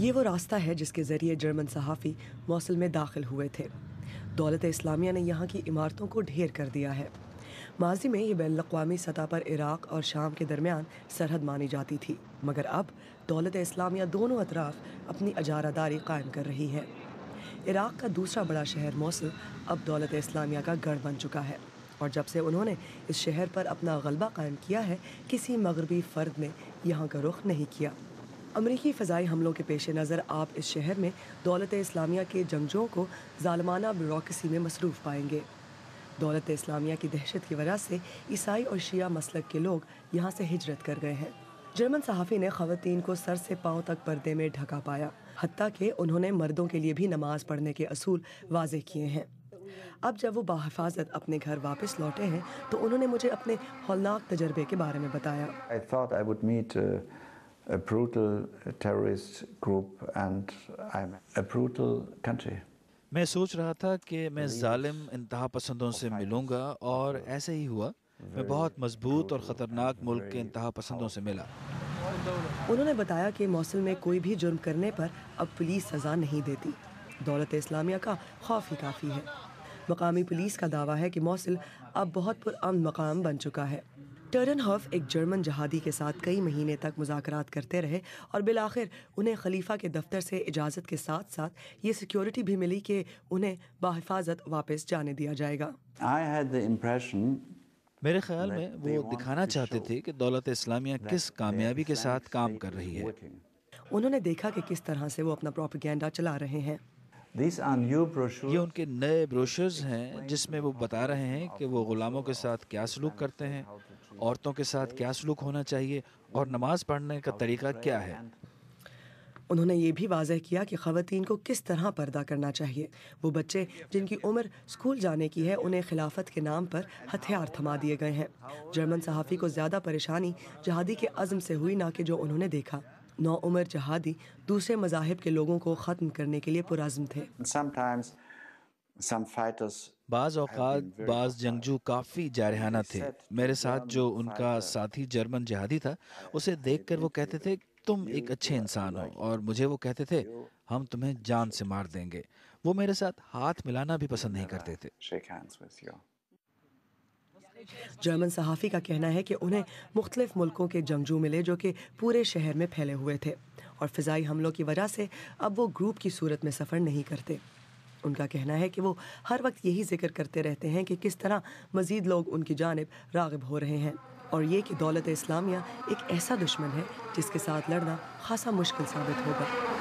یہ وہ راستہ ہے جس کے ذریعے جرمن صحافی موصل میں داخل ہوئے تھے۔ دولت اسلامیہ نے یہاں کی عمارتوں کو ڈھیر کر دیا ہے۔ ماضی میں یہ بین الاقوامی سطح پر عراق اور شام کے درمیان سرحد مانی جاتی تھی، مگر اب دولت اسلامیہ دونوں اطراف اپنی اجارہ داری قائم کر رہی ہے۔ عراق کا دوسرا بڑا شہر موصل اب دولت اسلامیہ کا گڑھ بن چکا ہے، اور جب سے انہوں نے اس شہر پر اپنا غلبہ قائم کیا ہے، کسی مغربی فرد نے یہاں کا رخ نہیں کیا۔ امریکی فضائی حملوں کے پیش نظر آپ اس شہر میں دولت اسلامیہ کے جنگجوؤں کو ظالمانہ بیوروکریسی میں مصروف پائیں گے۔ دولت اسلامیہ کی دہشت کی وجہ سے عیسائی اور شیعہ مسلک کے لوگ یہاں سے ہجرت کر گئے ہیں۔ جرمن صحافی نے خواتین کو سر سے پاؤں تک پردے میں ڈھکا پایا، حتیٰ کہ انہوں نے مردوں کے لیے بھی نماز پڑھنے کے اصول واضح کیے ہیں۔ اب جب وہ بحفاظت اپنے گھر واپس لوٹے ہیں تو انہوں نے مجھے اپنے ہولناک تجربے کے بارے میں بتایا۔ I thought I would meet a brutal terrorist group and I'm a brutal country. میں سوچ رہا تھا کہ میں ظالم انتہا پسندوں سے ملوں گا، اور ایسے ہی ہوا۔ میں بہت مضبوط اور خطرناک ملک کے انتہا پسندوں سے ملا۔ انہوں نے بتایا کہ موصل میں کوئی بھی جرم کرنے پر اب پولیس سزا نہیں دیتی۔ دولت اسلامیہ کا خوف ہی کافی ہے۔ مقامی پولیس کا دعویٰ ہے کہ موصل اب بہت پرامن مقام بن چکا ہے۔ ٹرڈنہوف ایک جرمن جہادی کے ساتھ کئی مہینے تک مذاکرات کرتے رہے، اور بالآخر انہیں خلیفہ کے دفتر سے اجازت کے ساتھ ساتھ یہ سیکیورٹی بھی ملی کہ انہیں بحفاظت واپس جانے دیا جائے گا۔ I had the impression میرے خیال میں وہ دکھانا چاہتے تھے کہ دولت اسلامیہ کس کامیابی کے ساتھ کام کر رہی ہے۔ انہوں نے دیکھا کہ کس طرح سے وہ اپنا پروپیگینڈا چلا رہے ہیں۔ these are new یہ brochures. ان کے نئے بروشرز ہیں جس میں وہ بتا رہے ہیں کہ وہ غلاموں کے ساتھ کیا سلوک کرتے ہیں، عورتوں کے ساتھ کیا سلوک ہونا چاہیے، اور نماز پڑھنے کا طریقہ کیا ہے۔ انہوں نے یہ بھی واضح کیا کہ خواتین کو کس طرح پردہ کرنا چاہیے۔ وہ بچے جن کی عمر اسکول جانے کی ہے، انہیں خلافت کے نام پر ہتھیار تھما دیے گئے ہیں۔ جرمن صحافی کو زیادہ پریشانی جہادی کے عزم سے ہوئی، نہ کہ جو انہوں نے دیکھا۔ نوعمر جہادی دوسرے مذاہب کے لوگوں کو ختم کرنے کے لیے پرعزم تھے۔ Sometimes some fighters بعض اوقات بعض جنگجو کافی جارحانہ تھے۔ میرے ساتھ جو ان کا ساتھی جرمن جہادی تھا، اسے دیکھ کر وہ کہتے تھے تم ایک اچھے انسان ہو، اور مجھے وہ کہتے تھے ہم تمہیں جان سے مار دیں گے۔ وہ میرے ساتھ ہاتھ ملانا بھی پسند نہیں کرتے تھے۔ shake hands with you. German صحافی کا کہنا ہے کہ انہیں مختلف ملکوں کے جنگجو ملے جو کہ پورے شہر میں پھیلے ہوئے تھے، اور فضائی حملوں کی وجہ سے اب وہ گروپ کی صورت میں سفر نہیں کرتے۔ ان کا کہنا ہے کہ وہ ہر وقت یہی ذکر کرتے رہتے ہیں کہ کس طرح مزید لوگ ان کی جانب راغب ہو رہے ہیں، اور یہ کہ دولت اسلامیہ ایک ایسا دشمن ہے جس کے ساتھ لڑنا خاصا مشکل ثابت ہوگا۔